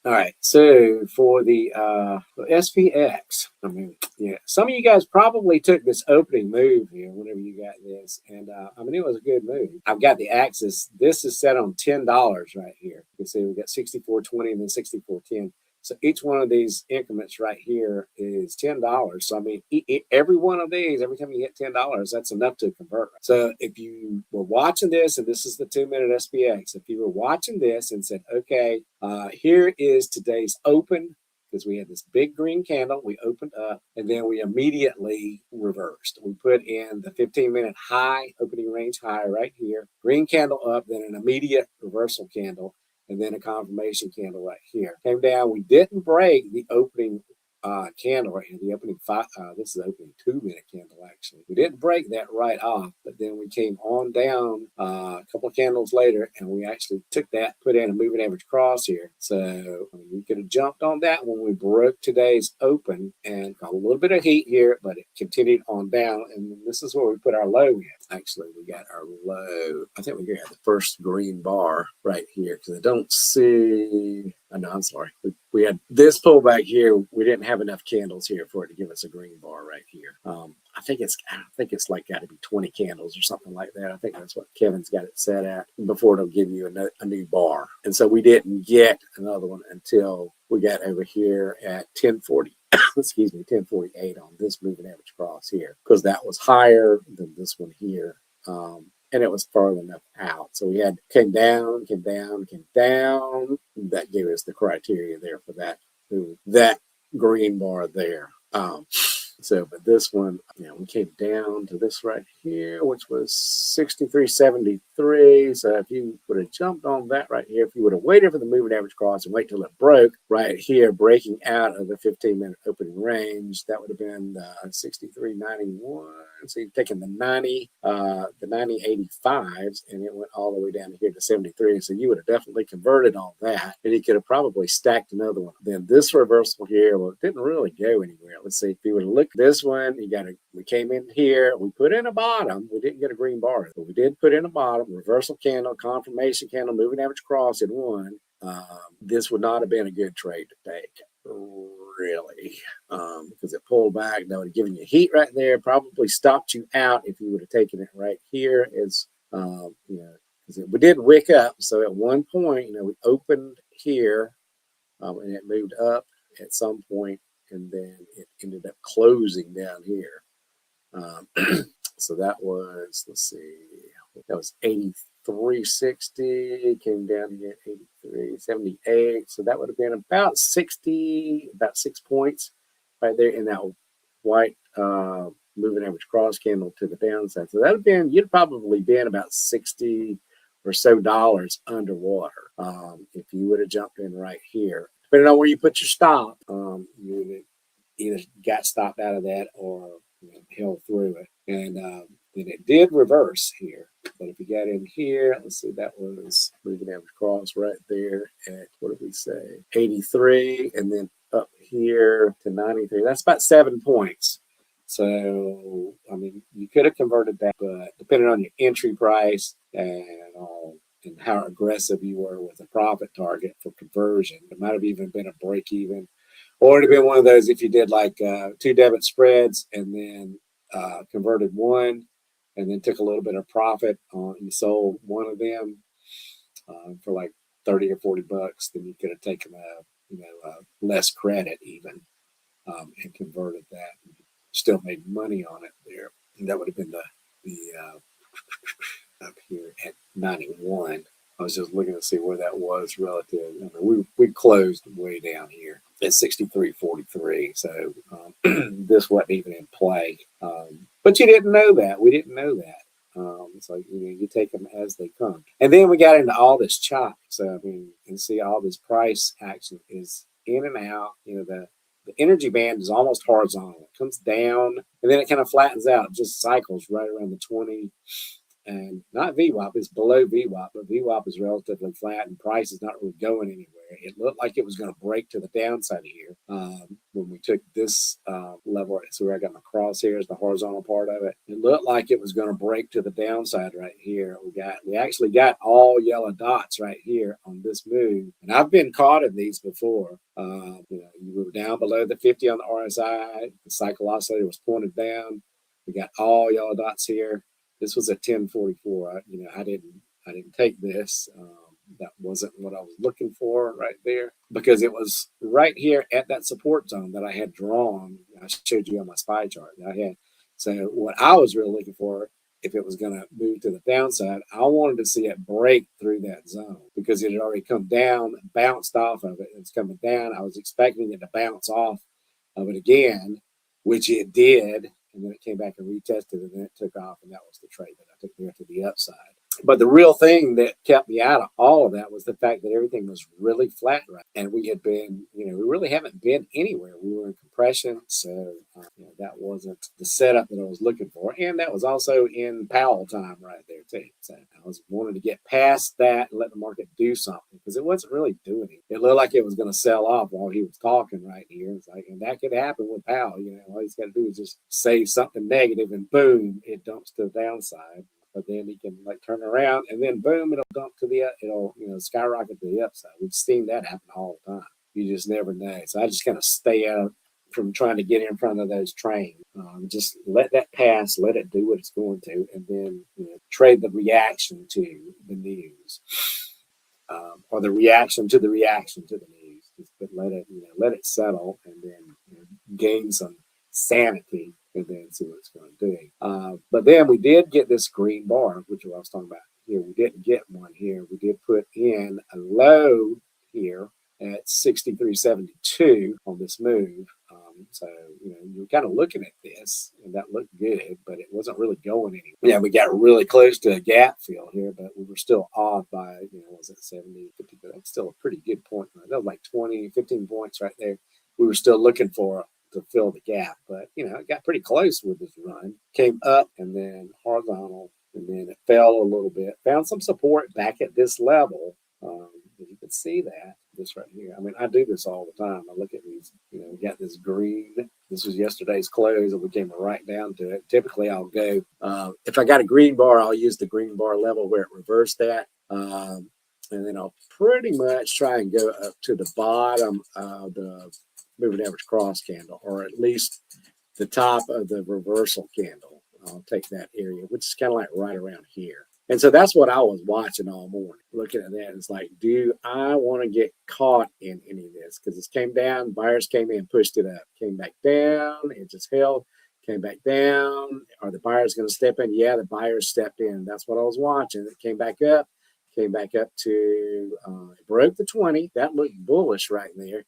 All right, so for the SPX, some of you guys probably took this opening move here whenever you got this, and it was a good move. I've got the axis. This is set on $10 right here. You can see we got 64.20 and then 64.10. So each one of these increments right here is $10. So every one of these, every time you hit $10, that's enough to convert. So if you were watching this, and this is the 2-minute SPX, if you were watching this and said, okay, here is today's open, because we had this big green candle, we opened up, and then we immediately reversed. We put in the 15-minute high, opening range high right here, green candle up, then an immediate reversal candle, and then a confirmation candle right here. Came down. We didn't break the opening candle right here. The opening this is the opening 2-minute candle actually. We didn't break that right off, but then we came on down a couple of candles later, and we actually took that, put in a moving average cross here. So we could have jumped on that when we broke today's open and got a little bit of heat here, but it continued on down, and this is where we put our low in. Actually, we got our low. I think we got the first green bar right here because I don't see. No, I'm sorry. We had this pullback here. We didn't have enough candles here for it to give us a green bar right here. I think it's like got to be 20 candles or something like that. I think that's what Kevin's got it set at before it'll give you a new bar. And so we didn't get another one until we got over here at 1040. Excuse me, 1048 on this moving average cross here, because that was higher than this one here. And it was far enough out. So we came down. That gave us the criteria there for that green bar there. But this one, we came down to this right here, which was 63.73. So if you would have jumped on that right here, if you would have waited for the moving average cross and wait till it broke right here, breaking out of the 15-minute opening range, that would have been 63.91. So you're taking the 90.85s, and it went all the way down here to 73. So you would have definitely converted on that, and you could have probably stacked another one. Then this reversal here, well, it didn't really go anywhere. Let's see if you would have looked at this one. We came in here, we put in a bottom. We didn't get a green bar, but we did put in a bottom, reversal candle, confirmation candle, moving average cross in one. This would not have been a good trade to take, really, because it pulled back. That would have given you heat right there, probably stopped you out if you would have taken it right here. Because we did wick up. So at one point, we opened here, and it moved up at some point, and then it ended up closing down here. So that was, let's see, that was 83.60, came down here 83.78. So that would have been about 6 points right there in that white moving average cross candle to the downside. So you'd probably been about 60 or so dollars underwater if you would have jumped in right here. Depending on where you put your stop, you would either got stopped out of that or held through it. And then it did reverse here. But if you got in here, let's see, that was moving average cross right there at, what did we say, 83, and then up here to 93. That's about 7 points. So, you could have converted that, but depending on your entry price and how aggressive you were with a profit target for conversion, it might have even been a break even. Or it'd have been one of those if you did like 2 debit spreads and then converted one and then took a little bit of profit on, you sold one of them for like 30 or 40 bucks, then you could have taken less credit even and converted that and still made money on it there. And that would have been the up here at 91. I was just looking to see where that was relative. We closed way down here at 63.43, so this wasn't even in play. But you didn't know that. We didn't know that. So you take them as they come. And then we got into all this chop. So you can see all this price action is in and out. The energy band is almost horizontal. It comes down and then it kind of flattens out. It just cycles right around the 20 and not VWAP, it's below VWAP, but VWAP is relatively flat and price is not really going anywhere. It looked like it was going to break to the downside here when we took this level. So where I got my crosshairs, the horizontal part of it, it looked like it was going to break to the downside right here. We actually got all yellow dots right here on this move, and I've been caught in these before. You were down below the 50 on the RSI. The cycle oscillator was pointed down. We got all yellow dots here. This was a 1044. I didn't take this. That wasn't what I was looking for right there, because it was right here at that support zone that I had drawn. I showed you on my SPY chart that I had. So what I was really looking for, if it was going to move to the downside, I wanted to see it break through that zone because it had already come down, bounced off of it. It's coming down. I was expecting it to bounce off of it again, which it did. And then it came back and retested, and then it took off, and that was the trade that I took there to the upside. But the real thing that kept me out of all of that was the fact that everything was really flat, right? And we had been, we really haven't been anywhere. We were in compression, so that wasn't the setup that I was looking for. And that was also in Powell time right there, too. So I was wanting to get past that and let the market do something because it wasn't really doing it. It looked like it was going to sell off while he was talking right here. It's like, and that could happen with Powell. All he's got to do is just say something negative, and boom, it dumps to the downside. But then he can turn around and then boom, it'll dump to it'll skyrocket to the upside. We've seen that happen all the time. You just never know. So I just kind of stay out from trying to get in front of those trains. Just let that pass, let it do what it's going to, and then trade the reaction to the news, or the reaction to the reaction to the news. Just let it settle, and then gain some sanity, and then see what it's going to do. But then we did get this green bar, which I was talking about here. We didn't get one here. We did put in a low here at 63.72 on this move. So you're kind of looking at this, and that looked good, but it wasn't really going anywhere. Yeah, we got really close to a gap fill here, but we were still off by, was it 70, 50? But that's still a pretty good point. That was like 20, 15 points right there. We were still looking for to fill the gap, but it got pretty close with this run. Came up and then horizontal, and then it fell a little bit. Found some support back at this level. You can see this right here. I mean, I do this all the time. I look at these. We got this green. This was yesterday's close, and we came right down to it. Typically, I'll go if I got a green bar, I'll use the green bar level where it reversed that. And then I'll pretty much try and go up to the bottom of the moving average cross candle, or at least the top of the reversal candle. I'll take that area, which is kind of like right around here. And so that's what I was watching all morning, looking at that. It's like, do I want to get caught in any of this? Because it came down, buyers came in, pushed it up, came back down, it just held, came back down. Are the buyers going to step in? Yeah, the buyers stepped in. That's what I was watching. It came back up to, it broke the 20. That looked bullish right there.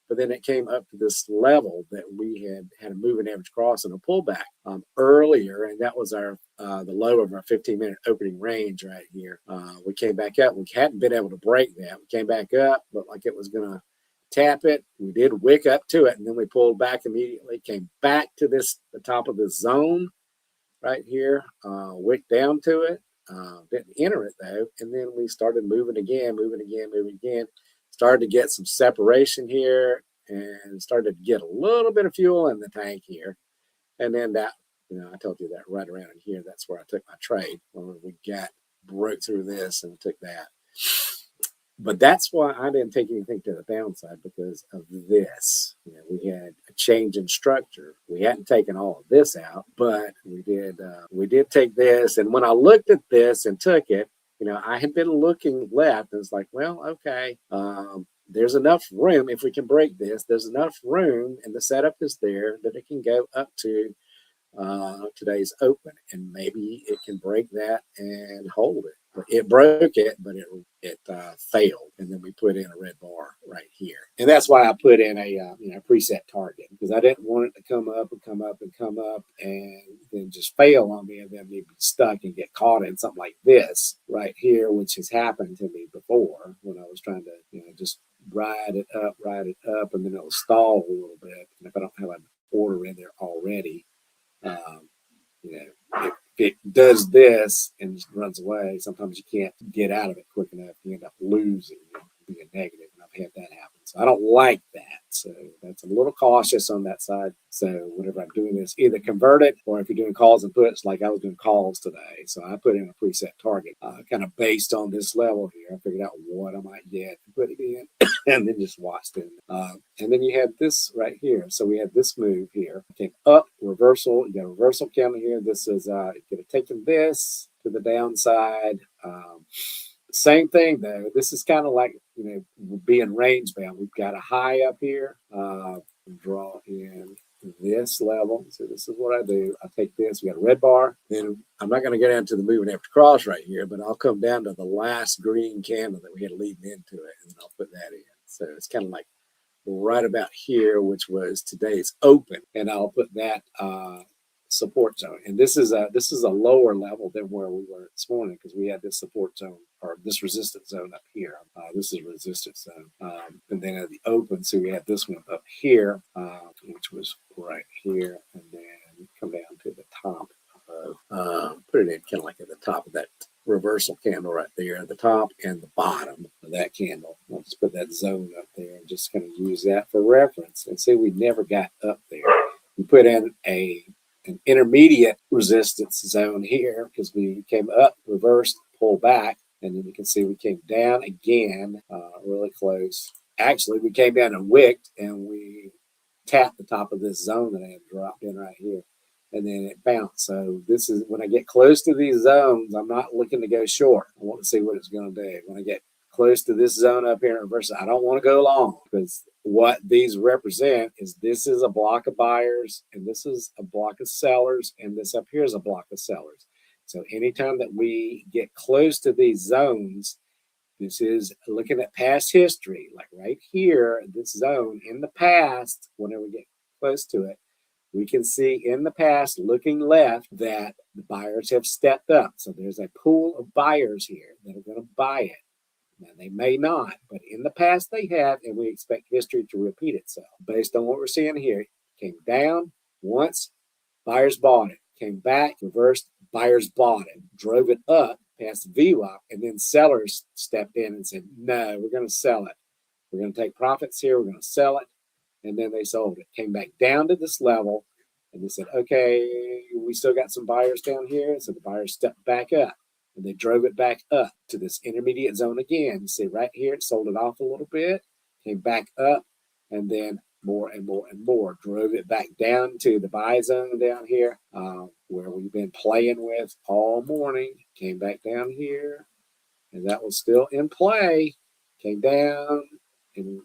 But then it came up to this level that we had a moving average cross and a pullback earlier, and that was our the low of our 15-minute opening range right here. We came back up. We hadn't been able to break that. We came back up, looked like it was going to tap it. We did wick up to it, and then we pulled back immediately. Came back to the top of the zone right here. Wicked down to it. Didn't enter it though, and then we started moving again. Started to get some separation here, and started to get a little bit of fuel in the tank here. And then that, I told you that right around in here, that's where I took my trade when we broke through this and took that. But that's why I didn't take anything to the downside, because of this. We had a change in structure. We hadn't taken all of this out, but we did take this. And when I looked at this and took it, I had been looking left, and it's like, well, okay, there's enough room. If we can break this, there's enough room, and the setup is there that it can go up to today's open, and maybe it can break that and hold it. But it broke it, but it failed, and then we put in a red bar right here, and that's why I put in a preset target, because I didn't want it to come up and come up and come up and then just fail on me, and then be stuck and get caught in something like this right here, which has happened to me before when I was trying to just ride it up, and then it'll stall a little bit, and if I don't have an order in there already. it does this and just runs away, sometimes you can't get out of it quick enough. You end up losing, being negative, and I've had that happen. So I don't like that. So that's a little cautious on that side. So whenever I'm doing this, either convert it, or if you're doing calls and puts, like I was doing calls today. So I put in a preset target, kind of based on this level here. I figured out what I might get and put it in, and then just watched it. And then you had this right here. So we had this move here. Came up, reversal. You got a reversal candle here. This is could have taken this to the downside. Same thing though. This is kind of like, being range bound. We've got a high up here. Draw in this level. So this is what I do. I take this. We got a red bar. Then I'm not going to get into the moving average cross right here, but I'll come down to the last green candle that we had leading into it, and then I'll put that in. So it's kind of like right about here, which was today's open, and I'll put that support zone. And this is a lower level than where we were this morning, because we had this support zone, or this resistance zone up here. This is resistance zone. And then at the open, so we had this one up here, which was right here, and then come down to the top of, put it in kind of like at the top of that reversal candle right there, at the top and the bottom of that candle. I'll just put that zone up there and just kind of use that for reference. And see, we never got up there. We put in an intermediate resistance zone here, because we came up, reversed, pulled back, and then you can see we came down again, really close. Actually, we came down and wicked, and we tapped the top of this zone that I had dropped in right here, and then it bounced. So this is when I get close to these zones, I'm not looking to go short. I want to see what it's going to do. When I get close to this zone up here in reverse, I don't want to go long, because what these represent is this is a block of buyers, and this is a block of sellers, and this up here is a block of sellers. So anytime that we get close to these zones, this is looking at past history, like right here, this zone in the past, whenever we get close to it, we can see in the past, looking left, that the buyers have stepped up. So there's a pool of buyers here that are going to buy it. Now, they may not, but in the past they have, and we expect history to repeat itself. Based on what we're seeing here, came down once, buyers bought it, came back, reversed, buyers bought it, drove it up past the VWAP, and then sellers stepped in and said, no, we're going to sell it. We're going to take profits here, we're going to sell it, and then they sold it. Came back down to this level, and they said, okay, we still got some buyers down here, so the buyers stepped back up. And they drove it back up to this intermediate zone again. You see right here, it sold it off a little bit, came back up, and then more and more and more. Drove it back down to the buy zone down here, where we've been playing with all morning. Came back down here, and that was still in play. Came down, and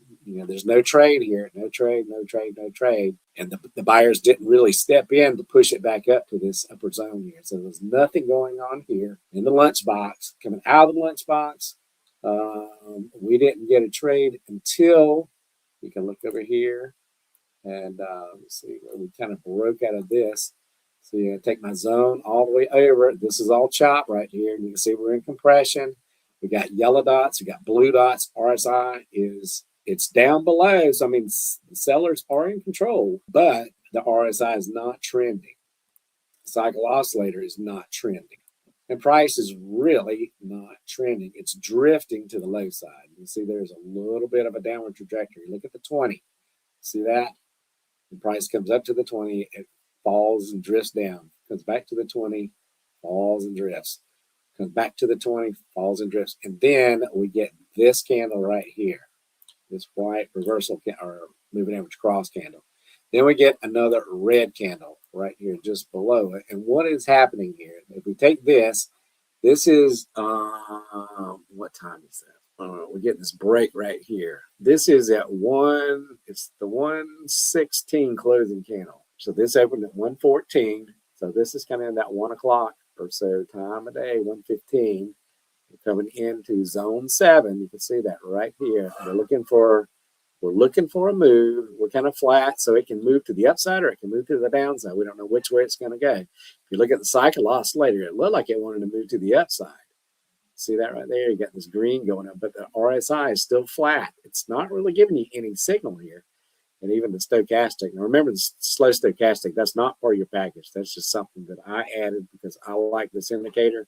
there's no trade here. No trade, no trade, no trade. And the buyers didn't really step in to push it back up to this upper zone here. So there's nothing going on here in the lunchbox. Coming out of the lunchbox, we didn't get a trade until, you can look over here, and let's see where we kind of broke out of this. So you take my zone all the way over. This is all chop right here. And you can see we're in compression. We got yellow dots, we got blue dots. RSI it's down below. So, I mean, the sellers are in control, but the RSI is not trending. Cycle oscillator is not trending. And price is really not trending. It's drifting to the low side. You see there's a little bit of a downward trajectory. Look at the 20. See that? The price comes up to the 20. It falls and drifts down. Comes back to the 20, falls and drifts. Comes back to the 20, falls and drifts. And then we get this candle right here. This white reversal or moving average cross candle. Then we get another red candle right here just below it. And what is happening here? If we take this is, what time is that? We get this break right here. This is at it's the 1:16 closing candle. So this opened at 1:14. So this is kind of in that 1 o'clock or so time of day, 1:15. We're coming into zone 7. You can see that right here. We're looking for a move. We're kind of flat, so it can move to the upside or it can move to the downside. We don't know which way it's going to go. If you look at the cycle oscillator, it looked like it wanted to move to the upside. See that right there? You got this green going up, but the RSI is still flat. It's not really giving you any signal here. and even the stochastic. Now remember, the slow stochastic, that's not part of your package. That's just something that I added because I like this indicator.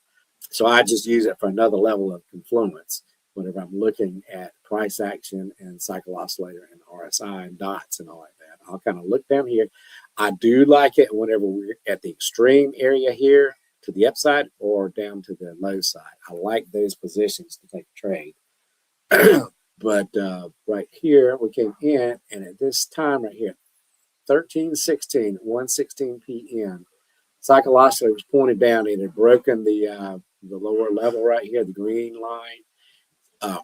So I just use it for another level of confluence whenever I'm looking at price action and cycle oscillator and RSI and dots and all like that. I'll kind of look down here. I do like it whenever we're at the extreme area here to the upside or down to the low side. I like those positions to take a trade. But right here, we came in, and at this time right here, 13:16, 1:16 p.m., cycle oscillator was pointed down. It had broken the lower level right here, the green line.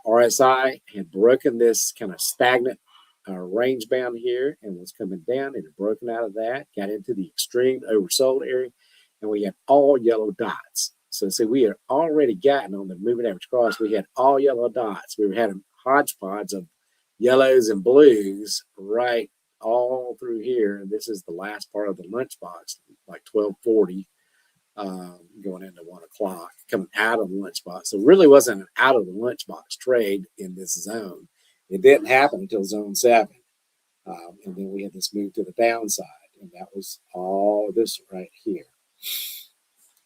RSI had broken this kind of stagnant range bound here and was coming down. It had broken out of that, got into the extreme oversold area, and we had all yellow dots. So see, we had already gotten on the moving average cross. We had all yellow dots. We had a hodgepodge of yellows and blues right all through here. And this is the last part of the lunchbox, like 12:40. Going into 1 o'clock, coming out of the lunchbox. So it really wasn't an out of the lunchbox trade in this zone. It didn't happen until zone 7. And then we had this move to the downside. And that was all this right here.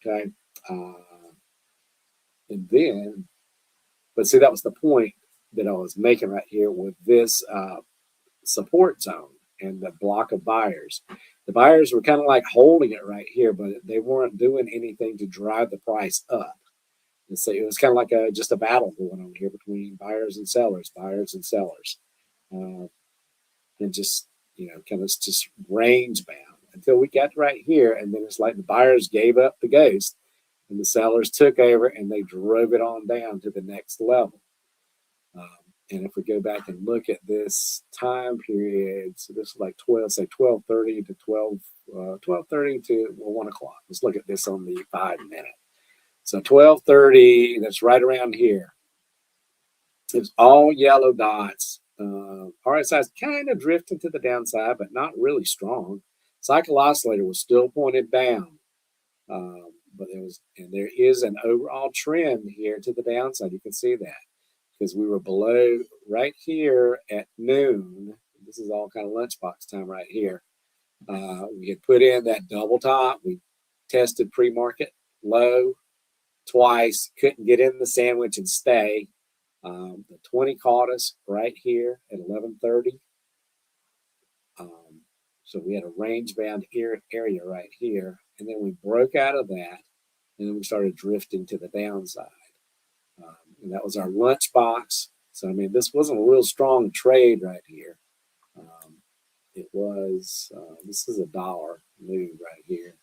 Okay. And then, but see, that was the point that I was making right here with this support zone and the block of buyers. The buyers were kind of like holding it right here, but they weren't doing anything to drive the price up. And so it was kind of like just a battle going on here between buyers and sellers, and just, kind of just range bound until we got right here. And then it's like the buyers gave up the ghost and the sellers took over and they drove it on down to the next level. And if we go back and look at this time period, so this is like 12:30 to 12:30 to 1 o'clock. Let's look at this on the 5-minute. So 12:30, that's right around here. It's all yellow dots. RSI is kind of drifting to the downside, but not really strong. Cycle oscillator was still pointed down. But there is an overall trend here to the downside. You can see that. Because we were below right here at noon. This is all kind of lunchbox time right here. We had put in that double top. We tested pre-market low twice. Couldn't get in the sandwich and stay. The 20 caught us right here at 11:30. So we had a range-bound area right here. And then we broke out of that. And then we started drifting to the downside. And that was our lunchbox. So, I mean, this wasn't a real strong trade right here. It was, this is $1 move right here.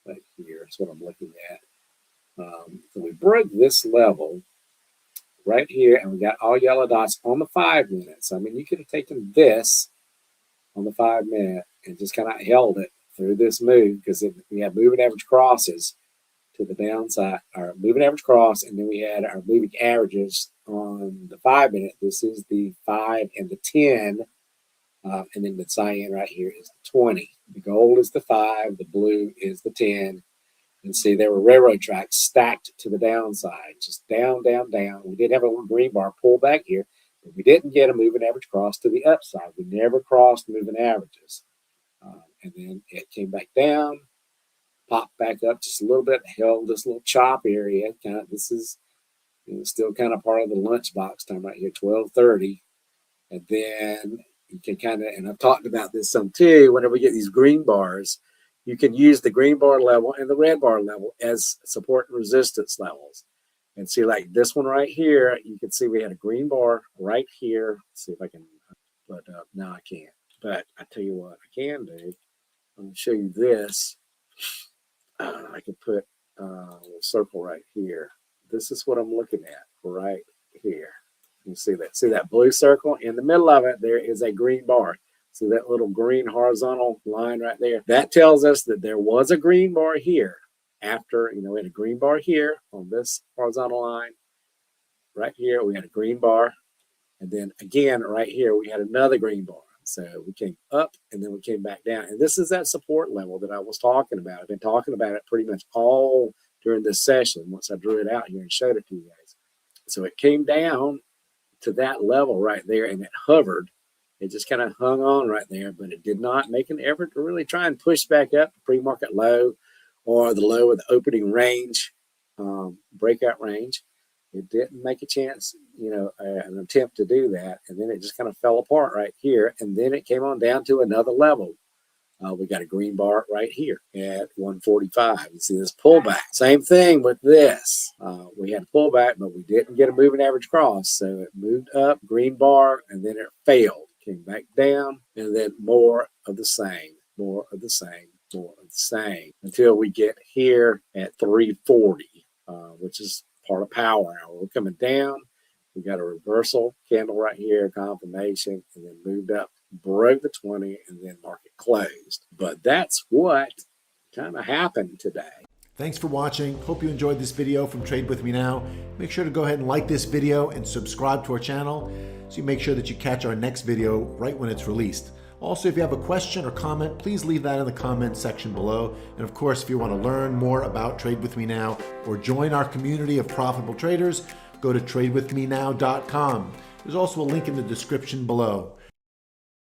Right here. That's what I'm looking at. So we broke this level right here, and we got all yellow dots on the 5-minute. So, I mean, you could have taken this on the 5-minute and just kind of held it through this move because we had moving average crosses to the downside, our moving average cross, and then we had our moving averages on the 5-minute. This is the 5 and the 10, and then the cyan right here is the 20. The gold is the 5, the blue is the 10. And see, there were railroad tracks stacked to the downside, just down, down, down. We did have a little green bar pull back here, but we didn't get a moving average cross to the upside. We never crossed moving averages. And then it came back down, popped back up just a little bit, held this little chop area. This is still kind of part of the lunchbox time right here, 12:30. And then you can kind of, and I've talked about this some too, whenever we get these green bars, you can use the green bar level and the red bar level as support and resistance levels. And see, like this one right here, you can see we had a green bar right here. Let's see if I can put it up. No, I can't. But I tell you what I can do. I'm going to show you this. I can put a little circle right here. This is what I'm looking at right here. You see that? See that blue circle? In the middle of it, there is a green bar. See that little green horizontal line right there? That tells us that there was a green bar here. After, we had a green bar here on this horizontal line. Right here, we had a green bar. And then again, right here, we had another green bar. So we came up and then we came back down. And this is that support level that I was talking about. I've been talking about it pretty much all during this session once I drew it out here and showed it to you guys. So it came down to that level right there and it hovered It just kind of hung on right there, but it did not make an effort to really try and push back up the pre-market low or the low of the opening range, breakout range. It didn't make a chance, an attempt to do that. And then it just kind of fell apart right here. And then it came on down to another level. We got a green bar right here at 145. You see this pullback. Same thing with this. We had a pullback, but we didn't get a moving average cross. So it moved up, green bar, and then it failed. Came back down, and then more of the same, more of the same, more of the same, until we get here at 340, which is part of power hour. We're coming down. We got a reversal candle right here, confirmation, and then moved up, broke the 20, and then market closed. But that's what kind of happened today. Thanks for watching. Hope you enjoyed this video from Trade With Me Now. Make sure to go ahead and like this video and subscribe to our channel so you make sure that you catch our next video right when it's released. Also, if you have a question or comment, please leave that in the comment section below. And of course, if you want to learn more about Trade With Me Now or join our community of profitable traders, go to tradewithmenow.com. There's also a link in the description below.